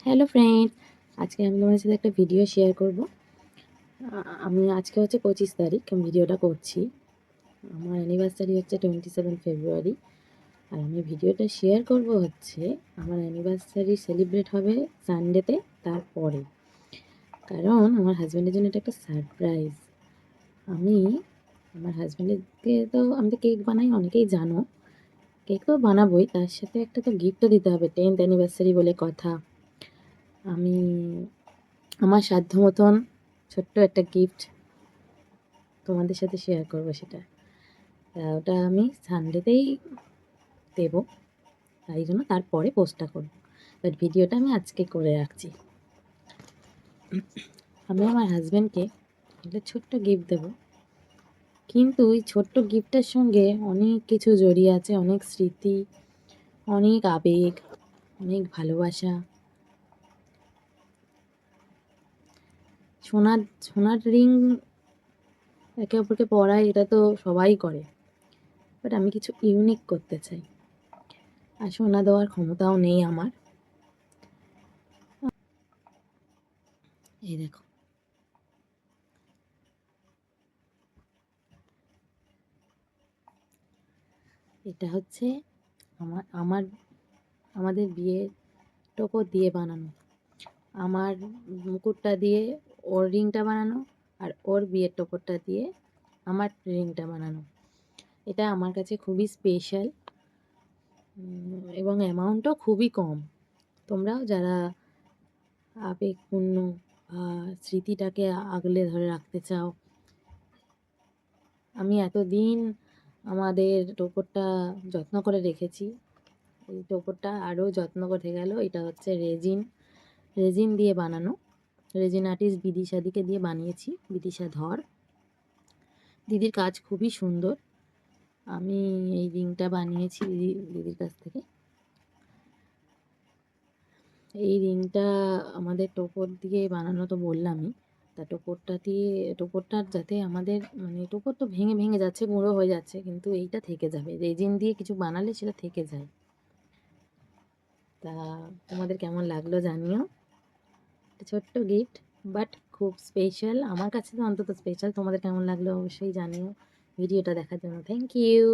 Hello friend, আজকে আমি তোমার সাথে একটা ভিডিও শেয়ার করব। আমি আজকে হচ্ছে 25 তারিখ ভিডিওটা করছি। আমার অ্যানিভার্সারি হচ্ছে 27 ফেব্রুয়ারি। আর আমি ভিডিওটা শেয়ার করব হচ্ছে আমার অ্যানিভার্সারি সেলিব্রেট হবে সানডেতে, তারপরে। কারণ আমার হাজব্যান্ডের জন্য এটা একটা সারপ্রাইজ। আমি আমার হাজব্যান্ডকে আমি তো কেক বানাই, অনেকেই জানো। কেক তো বানাবোই, তার সাথে একটা তো গিফটও দিতে হবে, 10th অ্যানিভার্সারি বলে কথা। আমি আমার সাধ্য মতন ছোট্ট একটা গিফট তোমাদের সাথে শেয়ার করবো সেটা। ওটা আমি সানডেতেই দেবো, তাই জন্য তারপরে পোস্টটা করবো। বাট ভিডিওটা আমি আজকে করে রাখছি। আমি আমার হাজব্যান্ডকে একটা ছোট্ট গিফট দেবো, কিন্তু ওই ছোট্ট গিফটের সঙ্গে অনেক কিছু জড়িয়ে আছে, অনেক স্মৃতি, অনেক আবেগ, অনেক ভালোবাসা। সোনার সোনার রিং একে অপরকে পরায়, এটা তো সবাই করে, বাট আমি কিছু ইউনিক করতে চাই। আর সোনা দেওয়ার ক্ষমতাও নেই আমার। এই দেখো, এটা হচ্ছে আমার আমার আমাদের বিয়ের টোপর দিয়ে বানানো। আমার মুকুটটা দিয়ে ওর রিংটা বানানো, আর ওর বিয়ের টোপরটা দিয়ে আমার রিংটা বানানো। এটা আমার কাছে খুবই স্পেশাল, এবং অ্যামাউন্টও খুবই কম। তোমরাও যারা আবেগপূর্ণ স্মৃতিটাকে আগলে ধরে রাখতে চাও, আমি এতদিন আমাদের টোপরটা যত্ন করে রেখেছি। এই টোপরটা আরও যত্ন করে গেল। এটা হচ্ছে রেজিন দিয়ে বানানো। রেজিন আর্টিস্ট বিদিশাদিকে দিয়ে বানিয়েছি, বিদিশা ধর। দিদির কাজ খুবই সুন্দর। আমি এই রিংটা বানিয়েছি দিদির কাছ থেকে। এই রিংটা আমাদের টোপর দিয়ে বানানো তো বললামই। তা টোপরটার যাতে আমাদের টোপর তো ভেঙে ভেঙে যাচ্ছে, গুঁড়ো হয়ে যাচ্ছে, কিন্তু এইটা থেকে যাবে। রেজিন দিয়ে কিছু বানালে সেটা থেকে যায়। তা তোমাদের কেমন লাগলো জানিও। একটা ছোট্ট গিফট, বাট খুব স্পেশাল। আমার কাছে তো অন্তত স্পেশাল। তোমাদের কেমন লাগলো অবশ্যই জানিও। ভিডিওটা দেখার জন্য থ্যাংক ইউ।